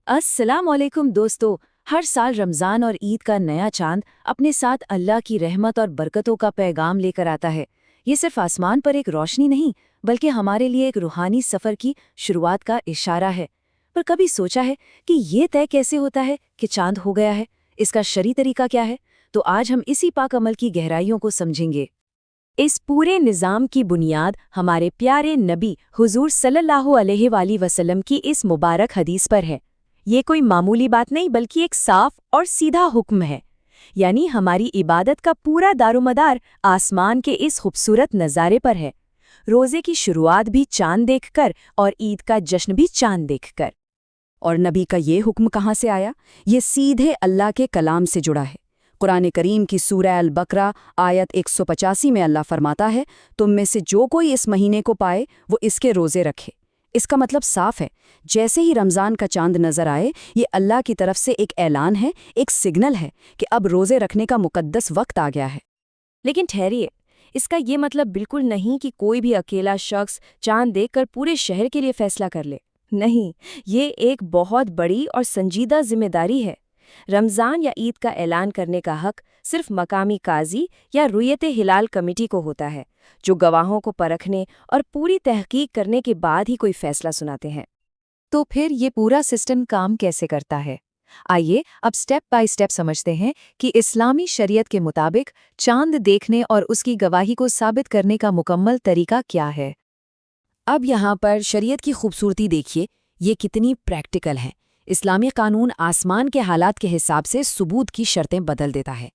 अस्सलाम वालेकुम दोस्तों। हर साल रमज़ान और ईद का नया चांद अपने साथ अल्लाह की रहमत और बरकतों का पैगाम लेकर आता है। ये सिर्फ आसमान पर एक रोशनी नहीं, बल्कि हमारे लिए एक रूहानी सफ़र की शुरुआत का इशारा है। पर कभी सोचा है कि ये तय कैसे होता है कि चांद हो गया है? इसका शरई तरीका क्या है? तो आज हम इसी पाक अमल की गहराइयों को समझेंगे। इस पूरे निज़ाम की बुनियाद हमारे प्यारे नबी हुजूर सल्लल्लाहु अलैहि वसल्लम की इस मुबारक हदीस पर है। ये कोई मामूली बात नहीं, बल्कि एक साफ और सीधा हुक्म है। यानी हमारी इबादत का पूरा दारोमदार आसमान के इस खूबसूरत नज़ारे पर है। रोज़े की शुरुआत भी चांद देखकर और ईद का जश्न भी चांद देखकर। और नबी का ये हुक्म कहाँ से आया? ये सीधे अल्लाह के कलाम से जुड़ा है। कुरान करीम की सूरह अल बकरा आयत 185 में अल्लाह फरमाता है, तुम में से जो कोई इस महीने को पाए वो इसके रोज़े रखे। इसका मतलब साफ है, जैसे ही रमज़ान का चांद नज़र आए, ये अल्लाह की तरफ से एक ऐलान है, एक सिग्नल है कि अब रोज़े रखने का मुकद्दस वक्त आ गया है। लेकिन ठहरिए, इसका ये मतलब बिल्कुल नहीं कि कोई भी अकेला शख्स चांद देखकर पूरे शहर के लिए फैसला कर ले। नहीं, ये एक बहुत बड़ी और संजीदा जिम्मेदारी है। रमज़ान या ईद का ऐलान करने का हक सिर्फ मकामी काजी या रुयते हिलाल कमेटी को होता है, जो गवाहों को परखने और पूरी तहकीक करने के बाद ही कोई फैसला सुनाते हैं। तो फिर ये पूरा सिस्टम काम कैसे करता है? आइए अब स्टेप बाय स्टेप समझते हैं कि इस्लामी शरीयत के मुताबिक चांद देखने और उसकी गवाही को साबित करने का मुकम्मल तरीका क्या है। अब यहाँ पर शरीयत की खूबसूरती देखिए, ये कितनी प्रैक्टिकल है। इस्लामी कानून आसमान के हालात के हिसाब से सबूत की शर्तें बदल देता है।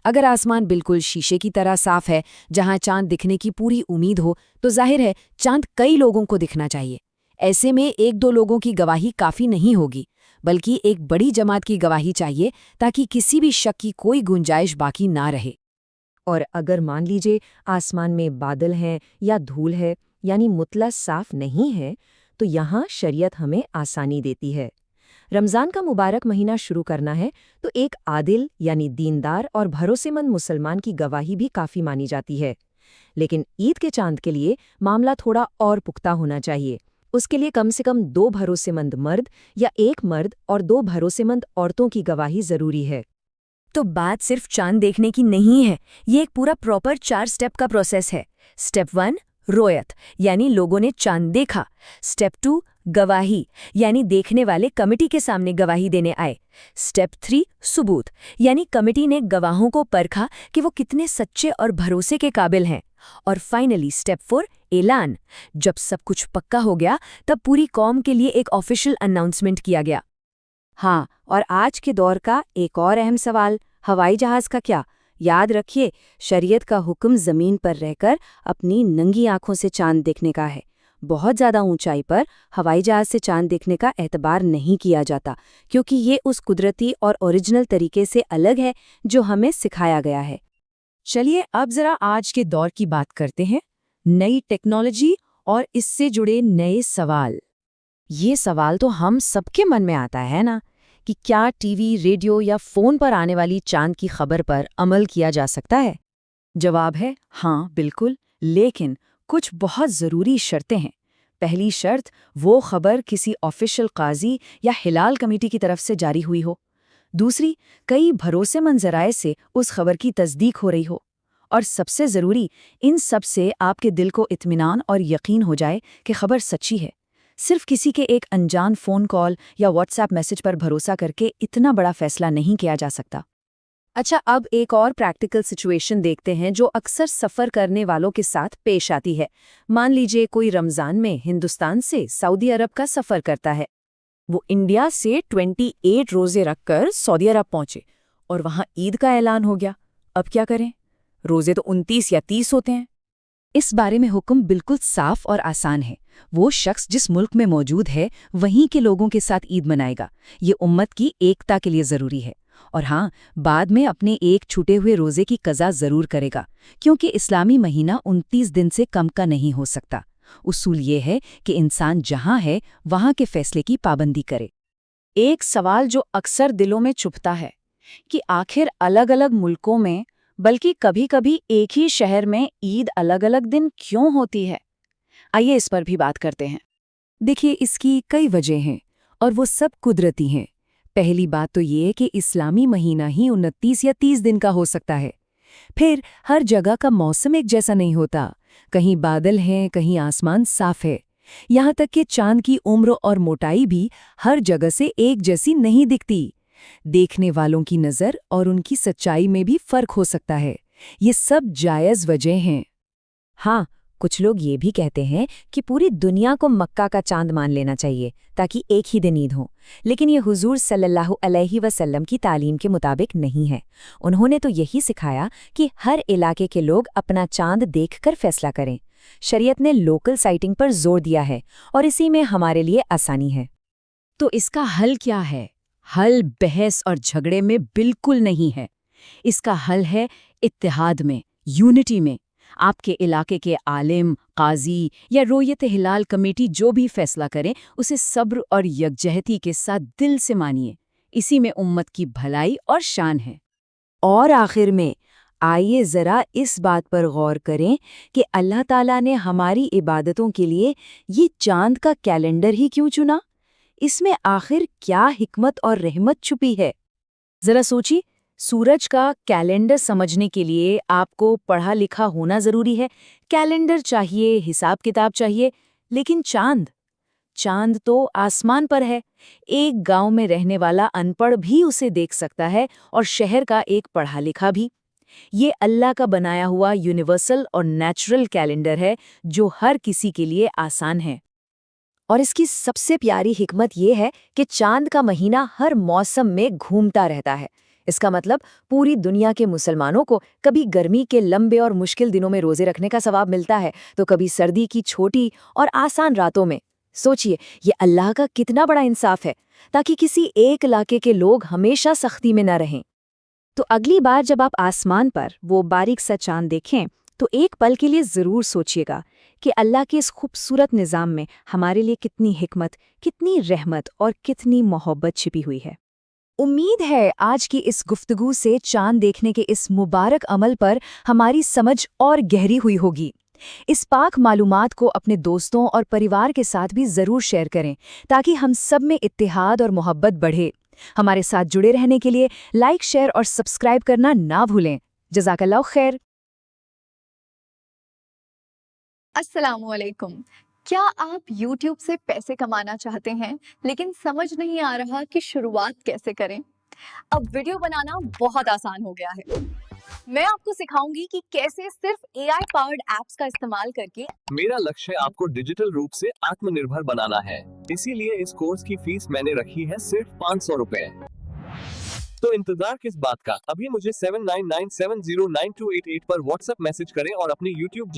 अगर आसमान बिल्कुल शीशे की तरह साफ है, जहाँ चांद दिखने की पूरी उम्मीद हो, तो जाहिर है चांद कई लोगों को दिखना चाहिए। ऐसे में एक दो लोगों की गवाही काफ़ी नहीं होगी, बल्कि एक बड़ी जमात की गवाही चाहिए, ताकि किसी भी शक की कोई गुंजाइश बाकी ना रहे। और अगर मान लीजिए आसमान में बादल हैं या धूल है, यानी मुतला साफ नहीं है, तो यहाँ शरीयत हमें आसानी देती है। रमज़ान का मुबारक महीना शुरू करना है तो एक आदिल यानी दीनदार और भरोसेमंद मुसलमान की गवाही भी काफ़ी मानी जाती है। लेकिन ईद के चांद के लिए मामला थोड़ा और पुख्ता होना चाहिए। उसके लिए कम से कम 2 भरोसेमंद मर्द या एक मर्द और 2 भरोसेमंद औरतों की गवाही ज़रूरी है। तो बात सिर्फ चांद देखने की नहीं है, ये एक पूरा प्रॉपर 4 स्टेप का प्रोसेस है। स्टेप 1 रोयत, यानी लोगों ने चांद देखा। स्टेप 2 गवाही, यानी देखने वाले कमेटी के सामने गवाही देने आए। स्टेप 3 सबूत, यानी कमेटी ने गवाहों को परखा कि वो कितने सच्चे और भरोसे के काबिल हैं। और फाइनली स्टेप 4 ऐलान। जब सब कुछ पक्का हो गया, तब पूरी कौम के लिए एक ऑफिशियल अनाउंसमेंट किया गया। हाँ, और आज के दौर का एक और अहम सवाल, हवाई जहाज़ का क्या? याद रखिए, शरीयत का हुक्म ज़मीन पर रहकर अपनी नंगी आंखों से चांद देखने का है। बहुत ज़्यादा ऊंचाई पर हवाई जहाज़ से चांद देखने का एतबार नहीं किया जाता, क्योंकि ये उस कुदरती और ओरिजिनल तरीके से अलग है जो हमें सिखाया गया है। चलिए अब जरा आज के दौर की बात करते हैं, नई टेक्नोलॉजी और इससे जुड़े नए सवाल। ये सवाल तो हम सबके मन में आता है ना, कि क्या टीवी, रेडियो या फ़ोन पर आने वाली चांद की खबर पर अमल किया जा सकता है? जवाब है हाँ, बिल्कुल, लेकिन कुछ बहुत ज़रूरी शर्तें हैं। पहली शर्त, वो खबर किसी ऑफिशियल काजी या हिलाल कमेटी की तरफ से जारी हुई हो। दूसरी, कई भरोसेमंद ज़राए से उस खबर की तस्दीक हो रही हो। और सबसे ज़रूरी, इन सब से आपके दिल को इत्मीनान और यकीन हो जाए कि खबर सच्ची है। सिर्फ किसी के एक अनजान फ़ोन कॉल या व्हाट्सएप मैसेज पर भरोसा करके इतना बड़ा फैसला नहीं किया जा सकता। अच्छा, अब एक और प्रैक्टिकल सिचुएशन देखते हैं जो अक्सर सफ़र करने वालों के साथ पेश आती है। मान लीजिए कोई रमज़ान में हिंदुस्तान से सऊदी अरब का सफ़र करता है। वो इंडिया से 28 रोज़े रखकर सऊदी अरब पहुंचे और वहां ईद का ऐलान हो गया। अब क्या करें? रोज़े तो 29 या 30 होते हैं। इस बारे में हुक्म बिल्कुल साफ और आसान है। वो शख्स जिस मुल्क में मौजूद है, वहीं के लोगों के साथ ईद मनाएगा। ये उम्मत की एकता के लिए ज़रूरी है। और हाँ, बाद में अपने एक छूटे हुए रोज़े की कज़ा ज़रूर करेगा, क्योंकि इस्लामी महीना 29 दिन से कम का नहीं हो सकता। उसूल ये है कि इंसान जहाँ है, वहाँ के फैसले की पाबंदी करे। एक सवाल जो अक्सर दिलों में चुभता है कि आखिर अलग अलग मुल्कों में, बल्कि कभी-कभी एक ही शहर में ईद अलग अलग दिन क्यों होती है? आइए इस पर भी बात करते हैं। देखिए, इसकी कई वजह हैं اور وہ سب قدرتی ہیں۔ پہلی بات تو یہ ہے کہ اسلامی مہینہ ہی 29 یا 30 دن کا ہو سکتا ہے۔ پھر ہر جگہ کا موسم ایک جیسا نہیں ہوتا، کہیں بادل ہیں، کہیں آسمان صاف ہے، یہاں تک کہ چاند کی عمر اور موٹائی بھی ہر جگہ سے ایک جیسی نہیں دکھتی۔ دیکھنے والوں کی نظر اور ان کی سچائی میں بھی فرق ہو سکتا ہے۔ یہ سب جائز وجہ ہیں۔ ہاں، کچھ لوگ یہ بھی کہتے ہیں کہ پوری دنیا کو مکہ کا چاند مان لینا چاہیے تاکہ ایک ہی دن عید ہو، لیکن یہ حضور صلی اللہ علیہ وسلم کی تعلیم کے مطابق نہیں ہے۔ انہوں نے تو یہی سکھایا کہ ہر علاقے کے لوگ اپنا چاند دیکھ کر فیصلہ کریں۔ شریعت نے لوکل سائٹنگ پر زور دیا ہے اور اسی میں ہمارے لیے آسانی ہے۔ تو اس کا حل کیا ہے؟ حل بحث اور جھگڑے میں بالکل نہیں ہے۔ اس کا حل ہے اتحاد میں، یونٹی میں۔ آپ کے علاقے کے عالم، قاضی یا رویت ہلال کمیٹی جو بھی فیصلہ کریں اسے صبر اور یکجہتی کے ساتھ دل سے مانیے۔ اسی میں امت کی بھلائی اور شان ہے۔ اور آخر میں آئیے ذرا اس بات پر غور کریں کہ اللہ تعالیٰ نے ہماری عبادتوں کے لیے یہ چاند کا کیلنڈر ہی کیوں چنا؟ اس میں آخر کیا حکمت اور رحمت چھپی ہے؟ ذرا سوچی، سورج کا کیلنڈر سمجھنے کے لیے آپ کو پڑھا لکھا ہونا ضروری ہے، کیلنڈر چاہیے، حساب کتاب چاہیے، لیکن چاند تو آسمان پر ہے۔ ایک گاؤں میں رہنے والا ان پڑھ بھی اسے دیکھ سکتا ہے اور شہر کا ایک پڑھا لکھا بھی۔ یہ اللہ کا بنایا ہوا یونیورسل اور نیچرل کیلنڈر ہے جو ہر کسی کے لیے آسان ہے۔ اور اس کی سب سے پیاری حکمت یہ ہے کہ چاند کا مہینہ ہر موسم میں گھومتا رہتا ہے۔ اس کا مطلب پوری دنیا کے مسلمانوں کو کبھی گرمی کے لمبے اور مشکل دنوں میں روزے رکھنے کا ثواب ملتا ہے تو کبھی سردی کی چھوٹی اور آسان راتوں میں۔ سوچئے، یہ اللہ کا کتنا بڑا انصاف ہے، تاکہ کسی ایک علاقے کے لوگ ہمیشہ سختی میں نہ رہیں۔ تو اگلی بار جب آپ آسمان پر وہ باریک سا چاند دیکھیں تو ایک پل کے لیے ضرور سوچئے گا کہ اللہ کے اس خوبصورت نظام میں ہمارے لیے کتنی حکمت، کتنی رحمت اور کتنی محبت چھپی ہوئی ہے۔ امید ہے آج کی اس گفتگو سے چاند دیکھنے کے اس مبارک عمل پر ہماری سمجھ اور گہری ہوئی ہوگی۔ اس پاک معلومات کو اپنے دوستوں اور پریوار کے ساتھ بھی ضرور شیئر کریں تاکہ ہم سب میں اتحاد اور محبت بڑھے۔ ہمارے ساتھ جڑے رہنے کے لیے لائک، شیئر اور سبسکرائب کرنا نہ بھولیں۔ جزاک اللہ خیر۔ السلام علیکم۔ کیا آپ YouTube سے پیسے کمانا چاہتے ہیں لیکن سمجھ نہیں آ رہا کہ شروعات کیسے کریں؟ اب ویڈیو بنانا بہت آسان ہو گیا ہے۔ میں آپ کو سکھاؤں گی کہ کیسے صرف AI پاورڈ ایپس کا استعمال کر کے میرا لکشیہ آپ کو ڈیجیٹل روپ سے آتم نربھر بنانا ہے، اسی لیے اس کورس کی فیس میں نے رکھی ہے صرف 500 روپے۔ تو انتظار کس بات کا؟ ابھی مجھے 7997092888 پر واٹس ایپ میسج کریں اور اپنی YouTube